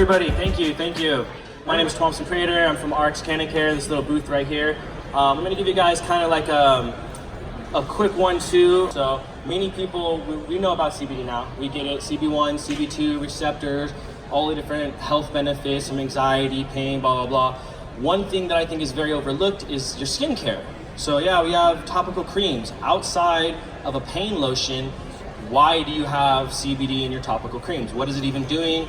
everybody. Thank you. My name is Twompson Prater. I'm from RxCannaCare, this little booth right here. I'm going to give you guys kind of like a quick 1-2. So many people, we know about CBD now. We get it, CB1, CB2 receptors, all the different health benefits, some anxiety, pain, blah, blah, blah. One thing that I think is very overlooked is your skincare. So yeah, we have topical creams. Outside of a pain lotion, why do you have CBD in your topical creams? What is it even doing?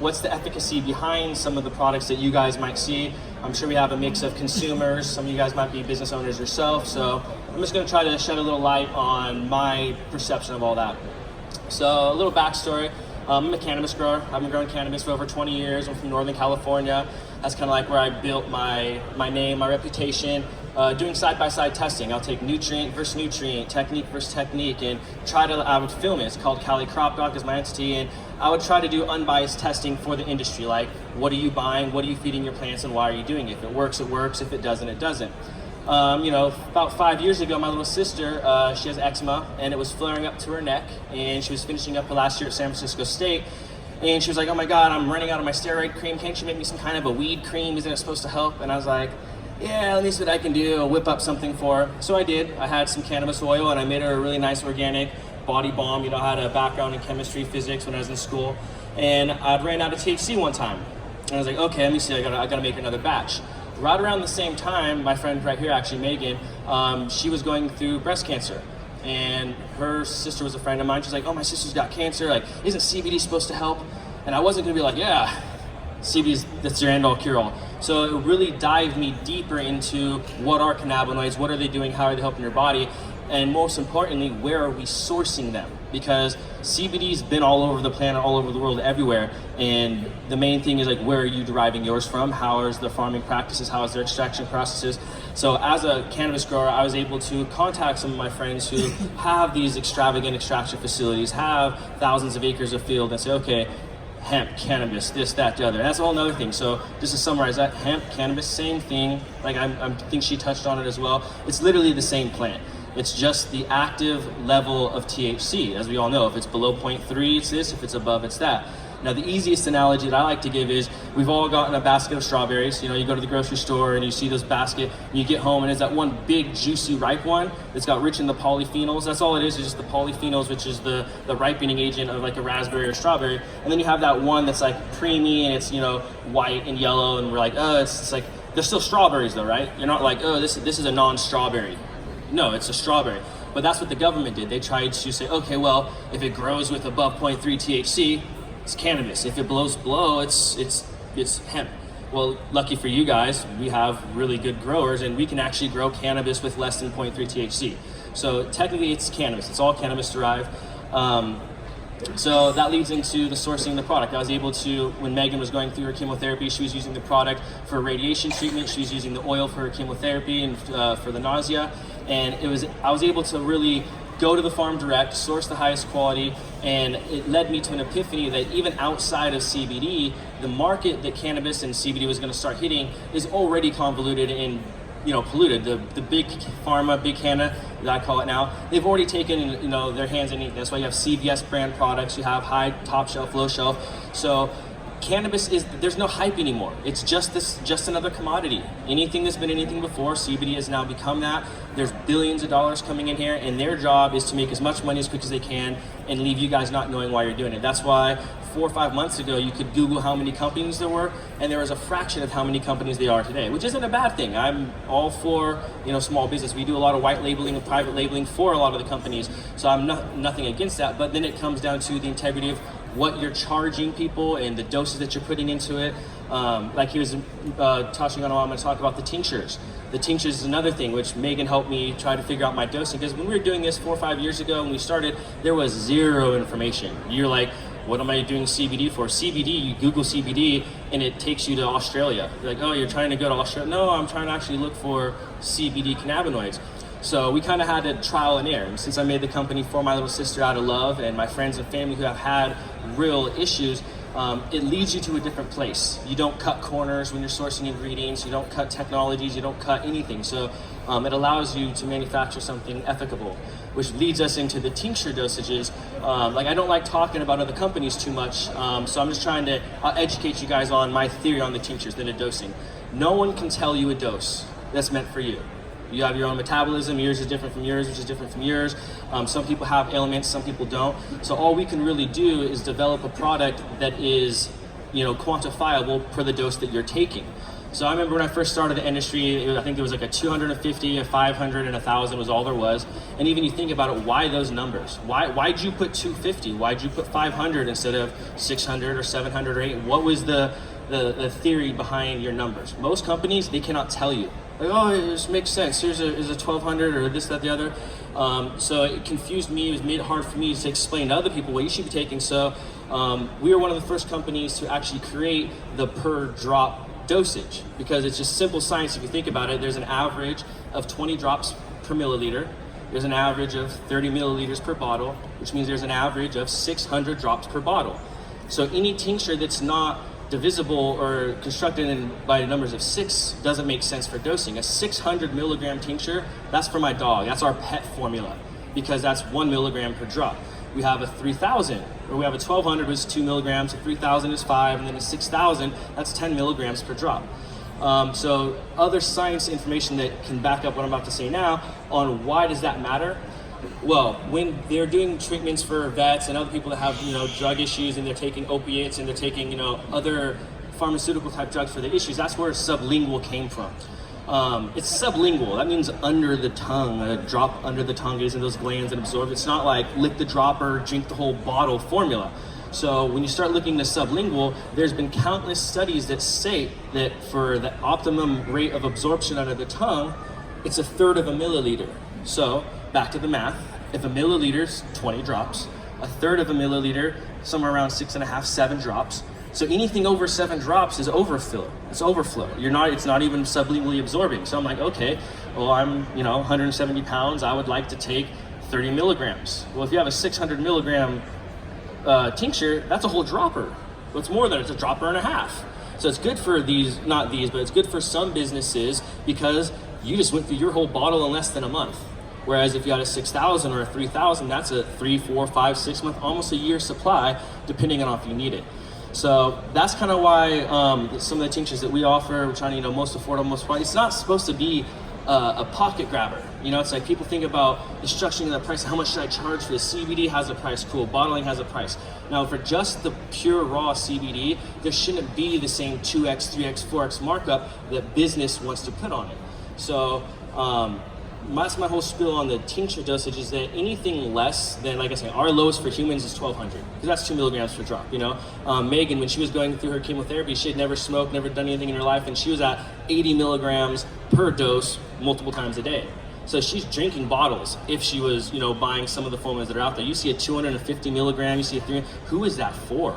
What's the efficacy behind some of the products that you guys might see? I'm sure we have a mix of consumers. Some of you guys might be business owners yourself. So I'm just gonna try to shed a little light on my perception of all that. So a little backstory. I'm a cannabis grower. I've been growing cannabis for over 20 years. I'm from Northern California. That's kind of like where I built my name, my reputation, doing side-by-side testing. I'll take nutrient versus nutrient, technique versus technique, and I would film it. It's called CaliCropDoc is my entity, and I would try to do unbiased testing for the industry, like what are you buying, what are you feeding your plants, and why are you doing it? If it works, it works. If it doesn't, it doesn't. About 5 years ago, my little sister, she has eczema, and it was flaring up to her neck, and she was finishing up her last year at San Francisco State, and she was like, oh my God, I'm running out of my steroid cream. Can't you make me some kind of a weed cream? Isn't it supposed to help? And I was like, yeah, let me see what I can do. I'll whip up something for her. So I did. I had some cannabis oil, and I made her a really nice organic body balm. You know, I had a background in chemistry, physics when I was in school, and I ran out of THC one time. And I was like, okay, let me see, I gotta make another batch. Right around the same time, my friend right here, actually, Megan, she was going through breast cancer. And her sister was a friend of mine. She's like, oh, my sister's got cancer. Like, isn't CBD supposed to help? And I wasn't gonna be like, yeah, that's your end-all cure-all. So it really dived me deeper into what are cannabinoids, what are they doing, how are they helping your body, and most importantly, where are we sourcing them? Because CBD's been all over the planet, all over the world, everywhere. And the main thing is like, where are you deriving yours from? How is the farming practices? How is their extraction processes? So as a cannabis grower, I was able to contact some of my friends who have these extravagant extraction facilities, have thousands of acres of field, and say, okay, hemp, cannabis, this, that, the other. And that's a whole other thing. So just to summarize that, hemp, cannabis, same thing. Like I think she touched on it as well. It's literally the same plant. It's just the active level of THC. As we all know, if it's below 0.3, it's this. If it's above, it's that. Now, the easiest analogy that I like to give is we've all gotten a basket of strawberries. You know, you go to the grocery store and you see this basket, and you get home and it's that one big, juicy, ripe one that's got rich in the polyphenols. That's all it is just the polyphenols, which is the ripening agent of like a raspberry or strawberry. And then you have that one that's like preemie and it's, you know, white and yellow, and we're like, oh, it's like, they're still strawberries though, right? You're not like, oh, this is a non-strawberry. No, it's a strawberry. But that's what the government did. They tried to say, okay, well, if it grows with above 0.3 THC, it's cannabis. If it blows below, it's hemp. Well, lucky for you guys, we have really good growers, and we can actually grow cannabis with less than 0.3 THC. So technically, it's cannabis. It's all cannabis derived. So that leads into the sourcing of the product. I was able to, when Megan was going through her chemotherapy, she was using the product for radiation treatment. She was using the oil for her chemotherapy and for the nausea. And I was able to really go to the farm direct, source the highest quality, and it led me to an epiphany that even outside of CBD, the market that cannabis and CBD was going to start hitting is already convoluted and, you know, polluted. The big pharma, big canna, that I call it now, they've already taken, you know, their hands in it. That's why you have CVS brand products, you have high, top shelf, low shelf. So cannabis there's no hype anymore. It's just another commodity. Anything that's been anything before, CBD has now become that. There's billions of dollars coming in here, and their job is to make as much money as quick as they can and leave you guys not knowing why you're doing it. That's why 4 or 5 months ago, you could Google how many companies there were, and there was a fraction of how many companies there are today, which isn't a bad thing. I'm all for, you know, small business. We do a lot of white labeling and private labeling for a lot of the companies, so I'm nothing against that. But then it comes down to the integrity of what you're charging people and the doses that you're putting into it. Like he was touching on, I'm going to talk about the tinctures. The tinctures is another thing which Megan helped me try to figure out my dosing, because when we were doing this 4 or 5 years ago when we started, there was zero information. You're like, what am I doing CBD for? CBD, you Google CBD and it takes you to Australia. You're like, oh, you're trying to go to Australia? No, I'm trying to actually look for CBD cannabinoids. So we kind of had a trial and error. Since I made the company for my little sister out of love and my friends and family who have had real issues, it leads you to a different place. You don't cut corners when you're sourcing ingredients, you don't cut technologies, you don't cut anything. So it allows you to manufacture something ethical, which leads us into the tincture dosages. Like I don't like talking about other companies too much, so I'm just trying to educate you guys on my theory on the tinctures, the dosing. No one can tell you a dose that's meant for you. You have your own metabolism, yours is different from yours, which is different from yours. Some people have ailments, some people don't. So all we can really do is develop a product that is, quantifiable per the dose that you're taking. So I remember when I first started the industry, I think there was like a 250, a 500, and 1,000 was all there was. And even you think about it, why those numbers? Why'd you put 250? Why'd you put 500 instead of 600 or 700 or 800? What was the theory behind your numbers? Most companies, they cannot tell you. Like, oh, this makes sense. Here's a 1,200 or this, that, the other. So it confused me. It made it hard for me to explain to other people what you should be taking. So we were one of the first companies to actually create the per drop dosage, because it's just simple science. If you think about it, there's an average of 20 drops per milliliter. There's an average of 30 milliliters per bottle, which means there's an average of 600 drops per bottle. So any tincture that's not divisible or constructed by numbers of 6 doesn't make sense for dosing. A 600 milligram tincture, that's for my dog. That's our pet formula, because that's 1 milligram per drop. We have a 3,000, or we have a 1,200, which is 2 milligrams, a 3,000 is 5, and then a 6,000, that's 10 milligrams per drop. So other science information that can back up what I'm about to say now on why does that matter? Well, when they're doing treatments for vets and other people that have, drug issues, and they're taking opiates and they're taking, other pharmaceutical type drugs for the issues, that's where sublingual came from. It's sublingual. That means under the tongue. A drop under the tongue gets into those glands and absorbs. It's not like lick the dropper, drink the whole bottle formula. So when you start looking at sublingual, there's been countless studies that say that for the optimum rate of absorption under the tongue, it's 1/3 of a milliliter. So back to the math, if a milliliter is 20 drops, 1/3 of a milliliter, somewhere around 6.5, 7 drops. So anything over 7 drops is overfill. It's overflow. It's not even sublingually absorbing. So I'm like, okay, well, I'm 170 pounds. I would like to take 30 milligrams. Well, if you have a 600 milligram tincture, that's a whole dropper. What's more than it's a dropper and a half. So it's good for but it's good for some businesses, because you just went through your whole bottle in less than a month. Whereas if you had a 6,000 or a 3,000, that's a 3, 4, 5, 6 month, almost a year supply, depending on if you need it. So that's kind of why some of the tinctures that we offer, we're trying to, most affordable, most quality. It's not supposed to be a pocket grabber. It's like people think about the structuring of the price. How much should I charge for this? CBD has a price, cool. Bottling has a price. Now for just the pure raw CBD, there shouldn't be the same 2x, 3x, 4x markup that business wants to put on it. So that's my whole spiel on the tincture dosage, is that anything less than, like I said, our lowest for humans is 1,200, because that's 2 milligrams per drop. Megan, when she was going through her chemotherapy, she had never smoked, never done anything in her life, and she was at 80 milligrams per dose multiple times a day. So she's drinking bottles if she was, buying some of the formulas that are out there. You see a 250 milligram, you see a 300. Who is that for?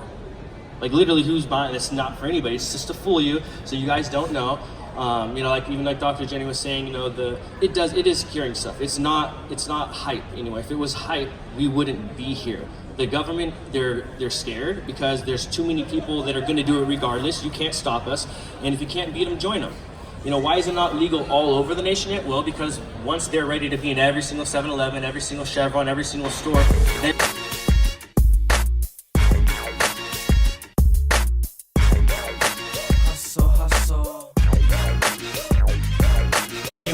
Like literally, who's buying? It's not for anybody. It's just to fool you, so you guys don't know. Like Dr. Jenny was saying, it is curing stuff. It's not hype anyway. If it was hype, we wouldn't be here. The government, they're scared because there's too many people that are going to do it regardless. You can't stop us, and if you can't beat them, join them. Why is it not legal all over the nation yet? Well, because once they're ready to be in every single 7-Eleven, every single Chevron, every single store, then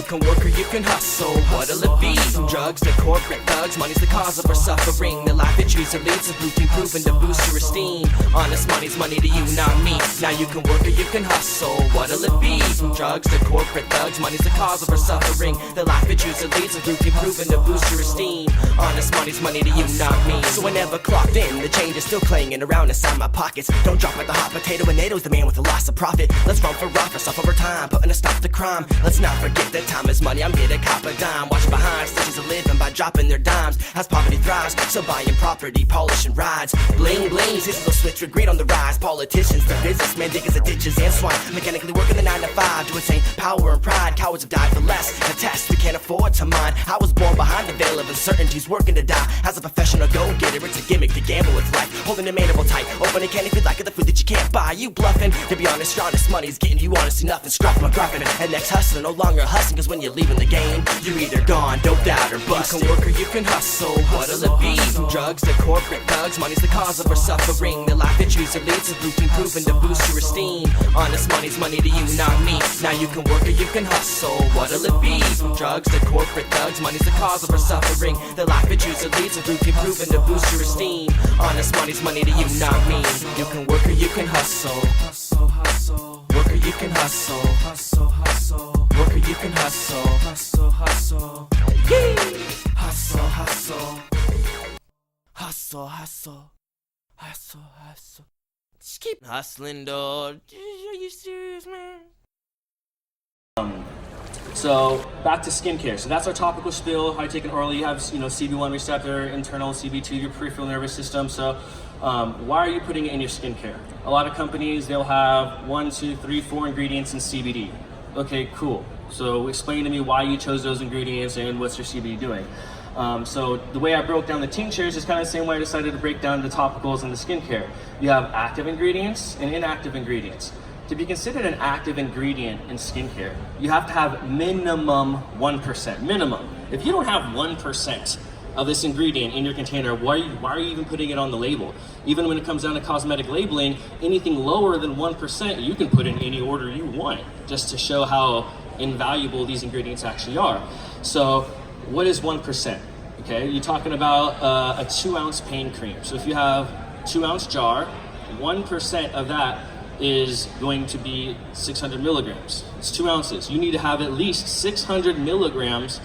can work or you can hustle. What'll it be? From drugs to corporate thugs, money's the cause of our suffering. The life it chooses leads to routine proven to boost your esteem. Honest money's money to you, not me. Now you can work or you can hustle. What'll it be? From drugs to corporate thugs, money's the cause of our suffering. The life it chooses leads to routine proven to boost your esteem. Honest money's money to you, not me. So I never clocked in, the change is still clanging around inside my pockets. Don't drop like the hot potato, and NATO's the man with the loss of profit. Let's run for office, off over time, putting a stop to crime. Let's not forget that time time is money, I'm here to cop a dime. Watch behind, stitches of living by dropping their dimes. As poverty thrives, so buying property, polishing rides. Bling bling, seasonal switch with greed on the rise. Politicians, the businessmen, diggers of ditches and swine. Mechanically working the 9 to 5 to attain power and pride. Cowards have died for less, a test we can't afford to mind. I was born behind the veil of uncertainties, working to die. As a professional go-getter, it's a gimmick to gamble with life. Holding the mandible tight, open a can if you like it, the food that you can't buy. You bluffing, to be honest, your honest money's getting you honestly nothing. Scruff my gruffing, and next hustler, no longer hustling. Cause when you're leaving the game, you're either gone, doped out, or busted. You can work or you can hustle, what'll it be? From drugs to corporate thugs, money's the cause of our suffering. The life that user leads is routine proven to boost your esteem. Honest money's money to you, not me. Now you can work or you can hustle, what'll it be? From drugs to corporate thugs, money's the cause of our suffering. The life that user leads is routine proven to boost your esteem. Honest money's money to you, not me. You can work or you can hustle. Work or you can hustle. Work or you can hustle. Yee! Hustle. Just keep hustling, dog. Are you serious, man? So back to skincare. So that's our topical spill. How you take an orally, you have CB1 receptor, internal CB2, your peripheral nervous system. So why are you putting it in your skincare? A lot of companies, they'll have 1, 2, 3, 4 ingredients in CBD. Okay, cool. So explain to me why you chose those ingredients and what's your CBD doing. So the way I broke down the tinctures is kind of the same way I decided to break down the topicals and the skincare. You have active ingredients and inactive ingredients. To be considered an active ingredient in skincare, you have to have minimum 1%. Minimum. If you don't have 1% of this ingredient in your container, why are you even putting it on the label? Even when it comes down to cosmetic labeling, anything lower than 1%, you can put in any order you want, just to show how invaluable these ingredients actually are. So what is 1%? Okay, you're talking about a 2-ounce pain cream. So if you have 2-ounce jar, 1% of that is going to be 600 milligrams. It's 2 ounces. You need to have at least 600 milligrams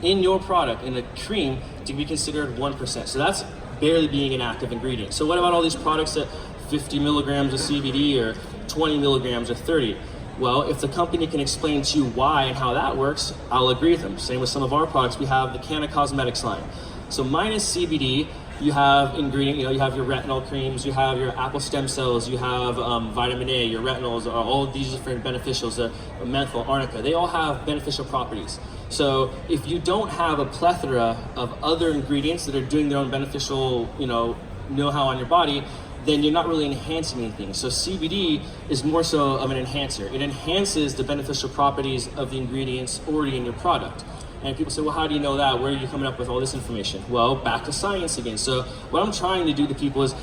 in your product, in the cream, to be considered 1%. So that's barely being an active ingredient. So what about all these products at 50 milligrams of CBD or 20 milligrams or 30? Well, if the company can explain to you why and how that works, I'll agree with them. Same with some of our products. We have the Cosmetics line. So minus CBD, you have you have your retinol creams, you have your apple stem cells, you have vitamin A, your retinols, all of these different beneficials, menthol, arnica, they all have beneficial properties. So if you don't have a plethora of other ingredients that are doing their own beneficial, know-how on your body, then you're not really enhancing anything. So CBD is more so of an enhancer. It enhances the beneficial properties of the ingredients already in your product. And people say, well, how do you know that? Where are you coming up with all this information? Well, back to science again. So what I'm trying to do to people is,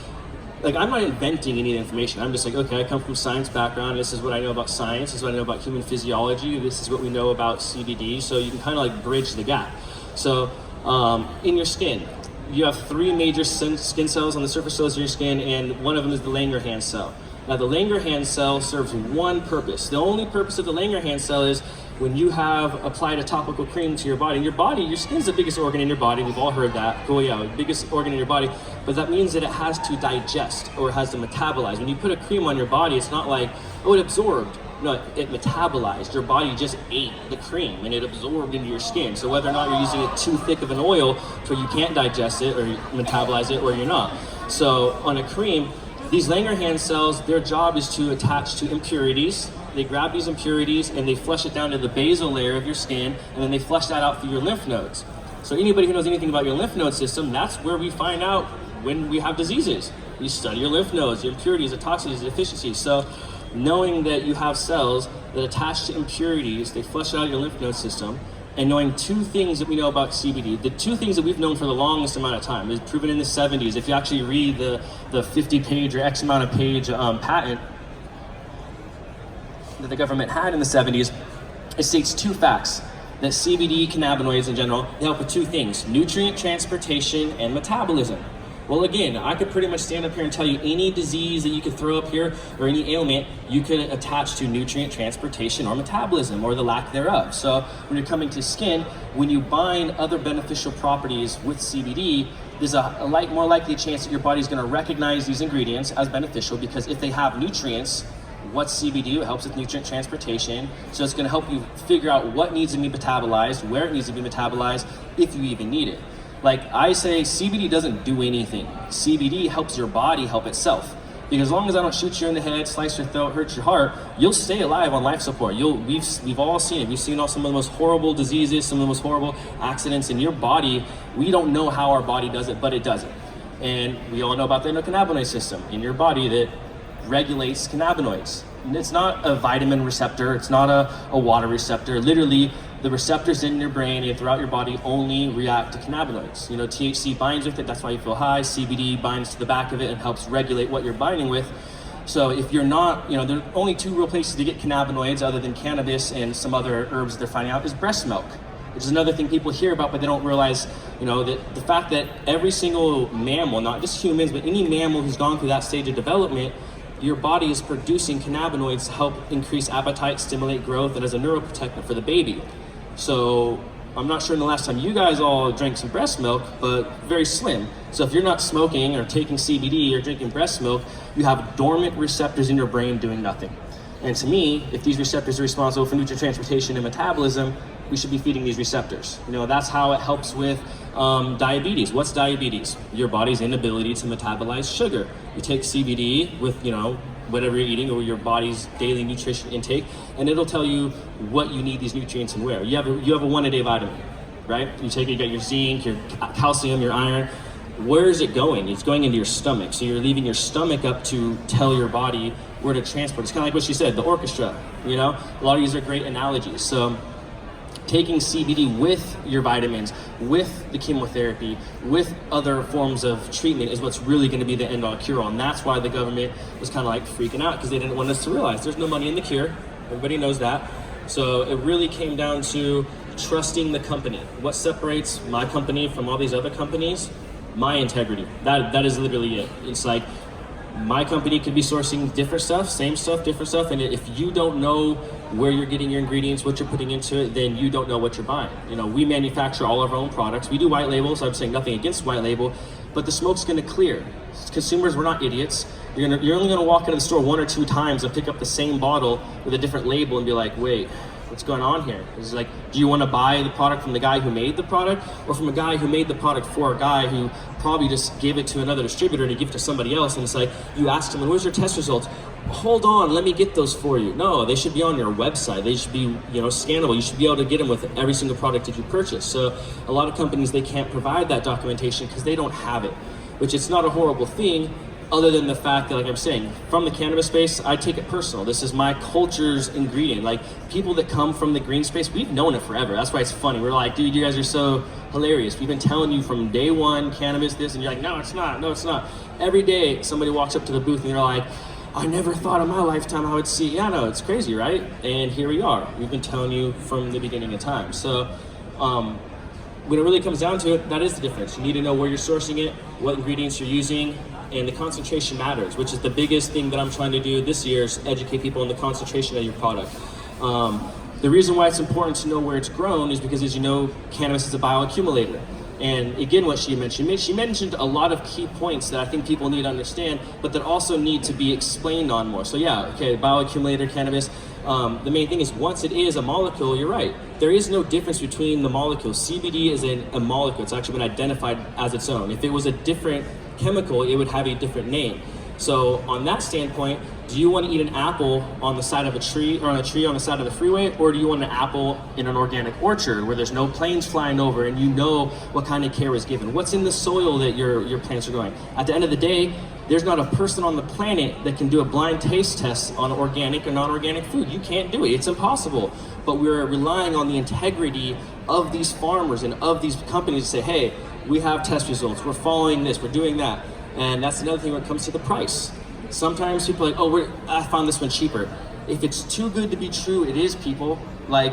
I'm not inventing any information. I'm just like, okay, I come from a science background. This is what I know about science. This is what I know about human physiology. This is what we know about CBD. So you can kind of bridge the gap. So in your skin, you have 3 major skin cells on the surface cells of your skin, and one of them is the Langerhans cell. Now the Langerhans cell serves one purpose. The only purpose of the Langerhans cell is when you have applied a topical cream to your body. Your skin's the biggest organ in your body. We've all heard that. Oh yeah, biggest organ in your body. But that means that it has to digest, or it has to metabolize. When you put a cream on your body, it's not like, oh, it absorbed. No, it metabolized. Your body just ate the cream and it absorbed into your skin. So whether or not you're using it too thick of an oil so you can't digest it or metabolize it, or you're not. So on a cream, these Langerhans cells, their job is to attach to impurities. They grab these impurities and they flush it down to the basal layer of your skin, and then they flush that out through your lymph nodes. So anybody who knows anything about your lymph node system, that's where we find out when we have diseases. We study your lymph nodes, your impurities, the toxicities, the deficiencies. So knowing that you have cells that attach to impurities, they flush out your lymph node system, and knowing 2 things that we know about CBD, the 2 things that we've known for the longest amount of time, is proven in the 70s. If you actually read the 50-page or X amount of page patent that the government had in the 70s, it states 2 facts. That CBD, cannabinoids in general, they help with 2 things: nutrient transportation and metabolism. Well, again, I could pretty much stand up here and tell you any disease that you could throw up here, or any ailment, you could attach to nutrient transportation or metabolism, or the lack thereof. So when you're coming to skin, when you bind other beneficial properties with CBD, there's a more likely chance that your body's gonna recognize these ingredients as beneficial, because if they have nutrients, What's CBD? It helps with nutrient transportation. So it's gonna help you figure out what needs to be metabolized, where it needs to be metabolized, if you even need it. Like I say, CBD doesn't do anything. CBD helps your body help itself. Because as long as I don't shoot you in the head, slice your throat, hurt your heart, you'll stay alive on life support. We've all seen it. We've seen some of the most horrible diseases, some of the most horrible accidents in your body. We don't know how our body does it, but it does it. And we all know about the endocannabinoid system in your body that regulates cannabinoids. And it's not a vitamin receptor, it's not a water receptor. Literally, the receptors in your brain and throughout your body only react to cannabinoids. You know, THC binds with it, that's why you feel high. CBD binds to the back of it and helps regulate what you're binding with. So if you're not, there are only two real places to get cannabinoids other than cannabis and some other herbs they're finding out is breast milk, which is another thing people hear about, but they don't realize, that the fact that every single mammal, not just humans, but any mammal who's gone through that stage of development, your body is producing cannabinoids to help increase appetite, stimulate growth, and as a neuroprotectant for the baby. So I'm not sure when the last time you guys all drank some breast milk, but very slim. So if you're not smoking or taking CBD or drinking breast milk, you have dormant receptors in your brain doing nothing. And to me, if these receptors are responsible for nutrient transportation and metabolism, we should be feeding these receptors. That's how it helps with diabetes. What's diabetes? Your body's inability to metabolize sugar. You take CBD with, whatever you're eating or your body's daily nutrition intake, and it'll tell you what you need these nutrients and where. You have a 1-a-day vitamin, right? You take it, you got your zinc, your calcium, your iron. Where is it going? It's going into your stomach. So you're leaving your stomach up to tell your body where to transport. It's kind of like what she said, the orchestra, A lot of these are great analogies. So taking CBD with your vitamins, with the chemotherapy, with other forms of treatment is what's really going to be the end-all cure-all. And that's why the government was kind of like freaking out, because they didn't want us to realize there's no money in the cure. Everybody knows that. So it really came down to trusting the company. What separates my company from all these other companies? My integrity. That is literally it. It's like my company could be sourcing different stuff, same stuff, different stuff, and if you don't know where you're getting your ingredients, what you're putting into it, then you don't know what you're buying. We manufacture all of our own products. We do white label, so I'm saying nothing against white label, but the smoke's gonna clear. Consumers, we're not idiots. You're only gonna walk into the store 1 or 2 times and pick up the same bottle with a different label and be like, wait, what's going on here? It's like, do you want to buy the product from the guy who made the product, or from a guy who made the product for a guy who probably just gave it to another distributor and he gave it to somebody else? And it's like, you asked him, where's your test results? Hold on, let me get those for you. No, they should be on your website. They should be, scannable. You should be able to get them with every single product that you purchase. So a lot of companies, they can't provide that documentation because they don't have it, which it's not a horrible thing, other than the fact that, like I'm saying, from the cannabis space, I take it personal. This is my culture's ingredient. Like, people that come from the green space, we've known it forever. That's why it's funny. We're like, dude, you guys are so hilarious. We've been telling you from day one, cannabis this, and you're like, no, it's not, no, it's not. Every day, somebody walks up to the booth and they're like, I never thought in my lifetime I would see, yeah, no, it's crazy, right? And here we are. We've been telling you from the beginning of time. So, when it really comes down to it, that is the difference. You need to know where you're sourcing it, what ingredients you're using, and the concentration matters, which is the biggest thing that I'm trying to do this year, is educate people on the concentration of your product. The reason why it's important to know where it's grown is because, as you know, cannabis is a bio-accumulator. And again, what she mentioned a lot of key points that I think people need to understand, but that also need to be explained on more. So yeah, okay, bio-accumulator, cannabis. The main thing is, once it is a molecule, you're right. There is no difference between the molecules. CBD is a molecule. It's actually been identified as its own. If it was a different chemical, it would have a different name. So on that standpoint, do you want to eat an apple on the side of a tree, or on a tree on the side of the freeway, or do you want an apple in an organic orchard where there's no planes flying over and you know what kind of care is given? What's in the soil that your plants are growing? At the end of the day, there's not a person on the planet that can do a blind taste test on organic or non-organic food. You can't do it, it's impossible. But we're relying on the integrity of these farmers and of these companies to say, hey, we have test results, we're following this, we're doing that. And that's another thing when it comes to the price. Sometimes people are like, oh, I found this one cheaper. If it's too good to be true, it is, people. Like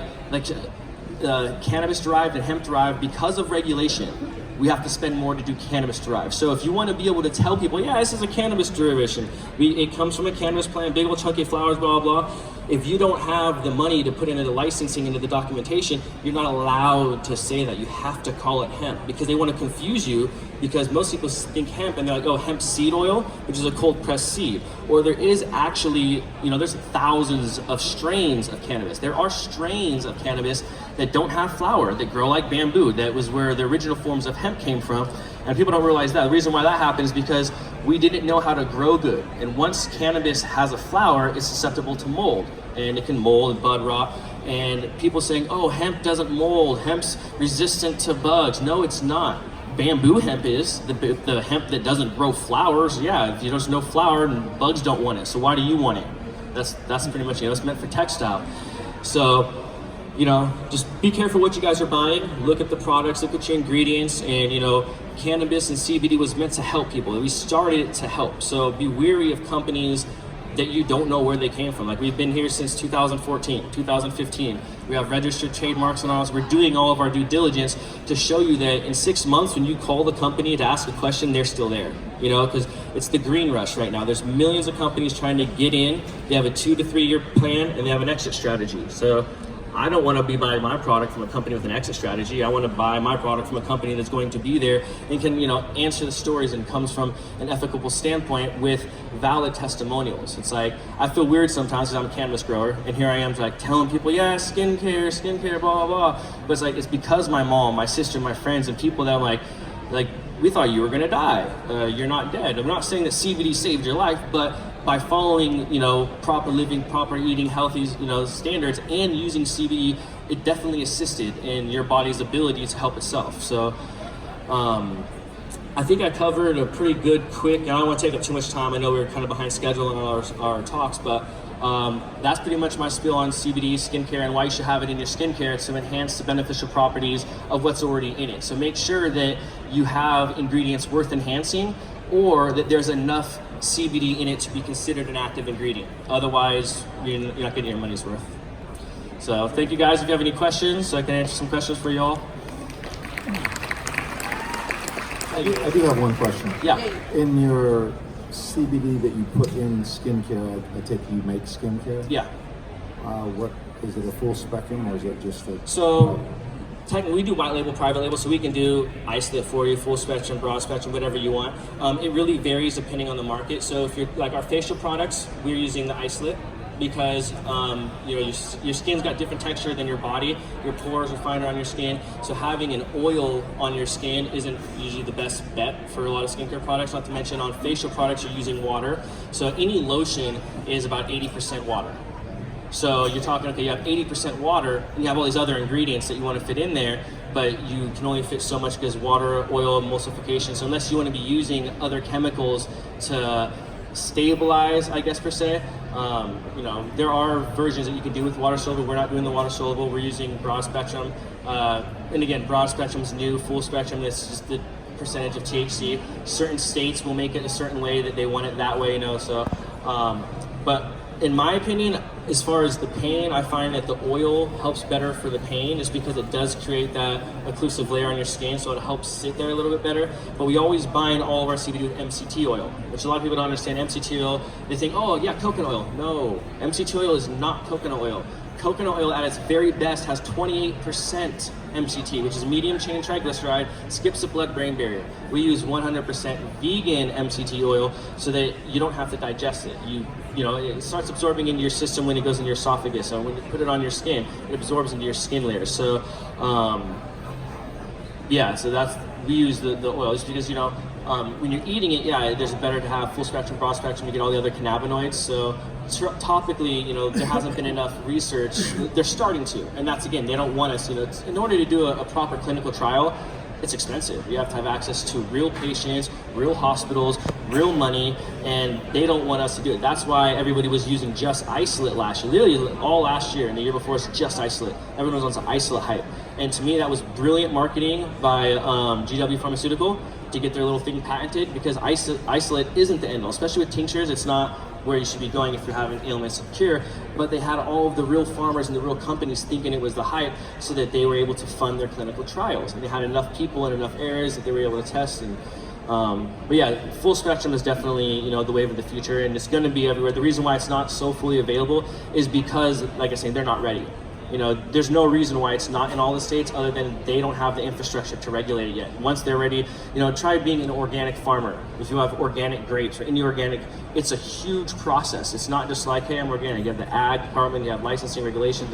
cannabis derived and hemp derived, because of regulation, we have to spend more to do cannabis derived. So if you want to be able to tell people, yeah, this is a cannabis derivation, it comes from a cannabis plant, big old chunky flowers, blah, blah, blah. if you don't have the money to put into the licensing, into the documentation, you're not allowed to say that. You have to call it hemp, because they want to confuse you, because most people think hemp and they're like, oh, hemp seed oil, which is a cold pressed seed. Or there is actually, there's thousands of strains of cannabis. There are strains of cannabis that don't have flower, that grow like bamboo. That was where the original forms of hemp came from. And people don't realize that. The reason why that happens is because we didn't know how to grow good. And once cannabis has a flower, it's susceptible to mold. And it can mold and bud rot. And people saying, oh, hemp doesn't mold, hemp's resistant to bugs. No, it's not. Bamboo hemp is. The hemp that doesn't grow flowers, yeah, if there's no flower, and bugs don't want it. So why do you want it? That's pretty much, it's meant for textile. So, just be careful what you guys are buying. Look at the products, look at your ingredients, and cannabis and CBD was meant to help people. We started it to help. So be wary of companies that you don't know where they came from. Like, we've been here since 2014, 2015. We have registered trademarks on us. We're doing all of our due diligence to show you that in 6 months, when you call the company to ask a question, they're still there. Because it's the green rush right now. There's millions of companies trying to get in. They have a 2 to 3 year plan, and they have an exit strategy. So I don't want to be buying my product from a company with an exit strategy. I want to buy my product from a company that's going to be there and can, answer the stories and comes from an ethical standpoint with valid testimonials. It's like, I feel weird sometimes because I'm a cannabis grower, and here I am like telling people, yeah, skincare, blah, blah, blah. But it's like, it's because my mom, my sister, my friends, and people that I'm like, we thought you were gonna die. You're not dead. I'm not saying that CBD saved your life, but by following, proper living, proper eating, healthy, standards, and using CBD, it definitely assisted in your body's ability to help itself. So, I think I covered a pretty good, quick. I don't want to take up too much time. I know we were kind of behind schedule on our talks, but that's pretty much my spiel on CBD, skincare, and why you should have it in your skincare to enhance the beneficial properties of what's already in it. So make sure that you have ingredients worth enhancing, or that there's enough CBD in it to be considered an active ingredient. Otherwise, you're not getting your money's worth. So thank you guys. If you have any questions, I can answer some questions for y'all. I do have one question. Yeah. In your CBD that you put in skincare, I take it you make skincare? Yeah. What is it, a full spectrum, or is it just a... So technically we do white label, private label, so we can do isolate for you, full spectrum, broad spectrum, whatever you want. It really varies depending on the market. So if you're like our facial products, we're using the isolate because your skin's got different texture than your body. Your pores are finer on your skin, so having an oil on your skin isn't usually the best bet for a lot of skincare products. Not to mention on facial products you're using water, so any lotion is about 80% water. So you're talking, okay, you have 80% water and you have all these other ingredients that you want to fit in there, but you can only fit so much because water, oil, emulsification. So unless you want to be using other chemicals to stabilize, I guess per se, there are versions that you can do with water soluble. We're not doing the water soluble. We're using broad spectrum. And again, broad spectrum is new. Full spectrum is just the percentage of THC. Certain states will make it a certain way that they want it that way, So, but in my opinion, as far as the pain, I find that the oil helps better for the pain just because it does create that occlusive layer on your skin, so it helps sit there a little bit better. But we always bind all of our CBD with MCT oil, which a lot of people don't understand. MCT oil, they think, oh yeah, coconut oil. No, MCT oil is not coconut oil. Coconut oil at its very best has 28% MCT, which is medium chain triglyceride, skips the blood-brain barrier. We use 100% vegan MCT oil so that you don't have to digest it. It starts absorbing into your system when it goes in your esophagus. So when you put it on your skin, it absorbs into your skin layer. So, so we use the oil just because, when you're eating it, there's better to have full spectrum, broad spectrum, you get all the other cannabinoids. So topically, there hasn't been enough research. They're starting to, and that's, again, they don't want us, in order to do a proper clinical trial, it's expensive. You have to have access to real patients, real hospitals, real money, and they don't want us to do it. That's why everybody was using just isolate last year. Literally all last year and the year before, it's just isolate. Everyone was on some isolate hype. And to me, that was brilliant marketing by GW Pharmaceutical to get their little thing patented, because isolate isn't the end all, especially with tinctures. It's not where you should be going if you're having ailments of cure, but they had all of the real farmers and the real companies thinking it was the hype so that they were able to fund their clinical trials. And they had enough people in enough areas that they were able to test, and But yeah, full spectrum is definitely, you know, the wave of the future, and it's going to be everywhere. The reason why it's not so fully available is because, like I said, they're not ready. You know, there's no reason why it's not in all the states other than they don't have the infrastructure to regulate it yet. Once they're ready, you know, try being an organic farmer. If you have organic grapes or any organic, it's a huge process. It's not just like, hey, I'm organic. You have the ag department, you have licensing, regulation,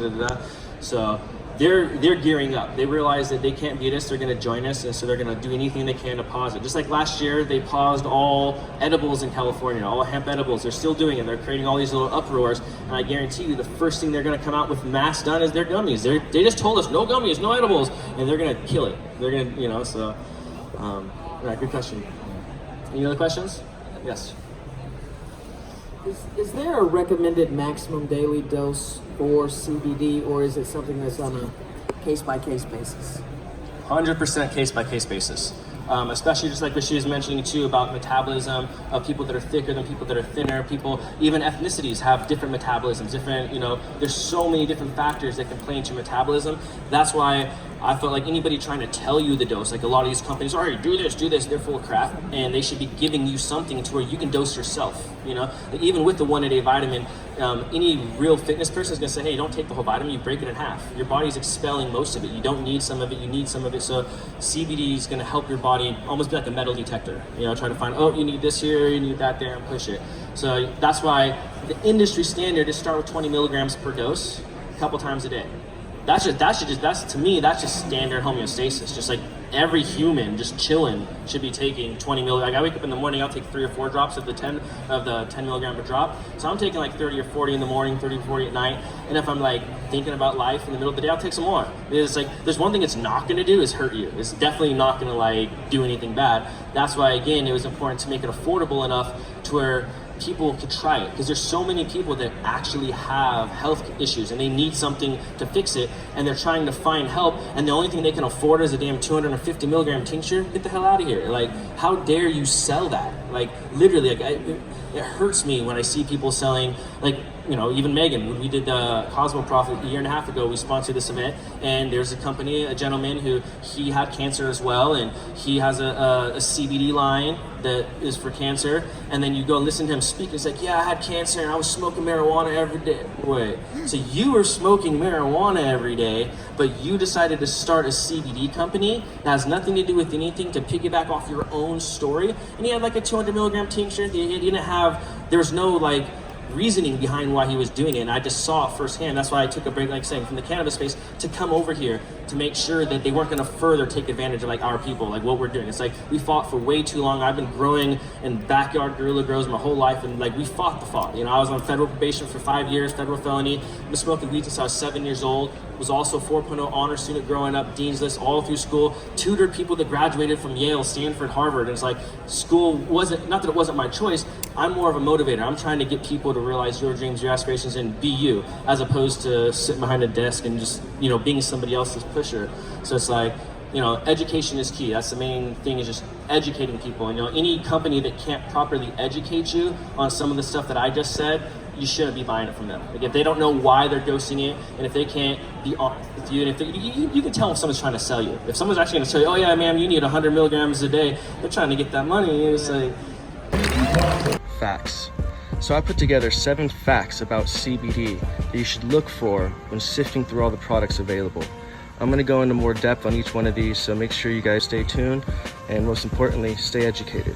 So they're gearing up. They realize that they can't beat us, they're gonna join us, and so they're gonna do anything they can to pause it. Just like last year, they paused all edibles in California, all hemp edibles. They're still doing it. They're creating all these little uproars, and I guarantee you the first thing they're gonna come out with mass done is their gummies. They just told us, no gummies, no edibles, and they're gonna kill it. They're gonna, you know, so, all right, good question. Any other questions? Yes. Is there a recommended maximum daily dose for CBD, or is it something that's on a case-by-case basis? 100% case-by-case basis. Especially just like what she was mentioning too about metabolism of people that are thicker than people that are thinner. People, even ethnicities have different metabolisms, different, you know, there's so many different factors that can play into metabolism. That's why I felt like anybody trying to tell you the dose, like a lot of these companies, all right, do this, they're full of crap, and they should be giving you something to where you can dose yourself, you know? Like even with the 1-a-day vitamin, any real fitness person is gonna say, hey, don't take the whole vitamin, you break it in half. Your body's expelling most of it. You don't need some of it, you need some of it. So CBD is gonna help your body almost be like a metal detector, you know, trying to find, oh, you need this here, you need that there, and push it. So that's why the industry standard is start with 20 milligrams per dose, a couple times a day. That's to me, that's just standard homeostasis. Just like every human just chilling should be taking 20 milligrams. Like I wake up in the morning, I'll take 3 or 4 drops of the 10 milligram per drop. So I'm taking like 30 or 40 in the morning, 30 or 40 at night. And if I'm like thinking about life in the middle of the day, I'll take some more. It's like, there's one thing it's not gonna do is hurt you. It's definitely not gonna like do anything bad. That's why, again, it was important to make it affordable enough to where people could try it, because there's so many people that actually have health issues and they need something to fix it, and they're trying to find help, and the only thing they can afford is a damn 250 milligram tincture. Get the hell out of here. Like, how dare you sell that? Like, literally, like, it hurts me when I see people selling, like, you know, even Megan, when we did Cosmo Profit a year and a half ago, we sponsored this event, and there's a company, a gentleman who, he had cancer as well, and he has a CBD line that is for cancer, and then you go listen to him speak, it's like, yeah, I had cancer and I was smoking marijuana every day. Wait, so you were smoking marijuana every day, but you decided to start a CBD company that has nothing to do with anything, to piggyback off your own story, and he had like a 200 milligram tincture. He didn't have, there was no like reasoning behind why he was doing it, and I just saw it firsthand. That's why I took a break, like saying, from the cannabis space to come over here to make sure that they weren't going to further take advantage of like our people, like what we're doing. It's like we fought for way too long. I've been growing in backyard guerrilla grows my whole life, and like we fought the fight. You know, I was on federal probation for 5 years, federal felony. I've been smoking weed since I was 7 years old. Was also 4.0 honor student growing up, dean's list all through school. Tutored people that graduated from Yale, Stanford, Harvard. And it's like school wasn't, not that it wasn't my choice. I'm more of a motivator. I'm trying to get people to realize your dreams, your aspirations, and be you, as opposed to sitting behind a desk and just, you know, being somebody else's pusher. So it's like, you know, education is key. That's the main thing, is just educating people. And, you know, any company that can't properly educate you on some of the stuff that I just said, you shouldn't be buying it from them. Like if they don't know why they're dosing it, and if they can't be honest with you, and if they, you can tell if someone's trying to sell you. If someone's actually going to tell you, oh yeah, man, you need 100 milligrams a day, they're trying to get that money. It's like facts. So I put together 7 facts about CBD that you should look for when sifting through all the products available. I'm going to go into more depth on each one of these, so make sure you guys stay tuned, and most importantly, stay educated.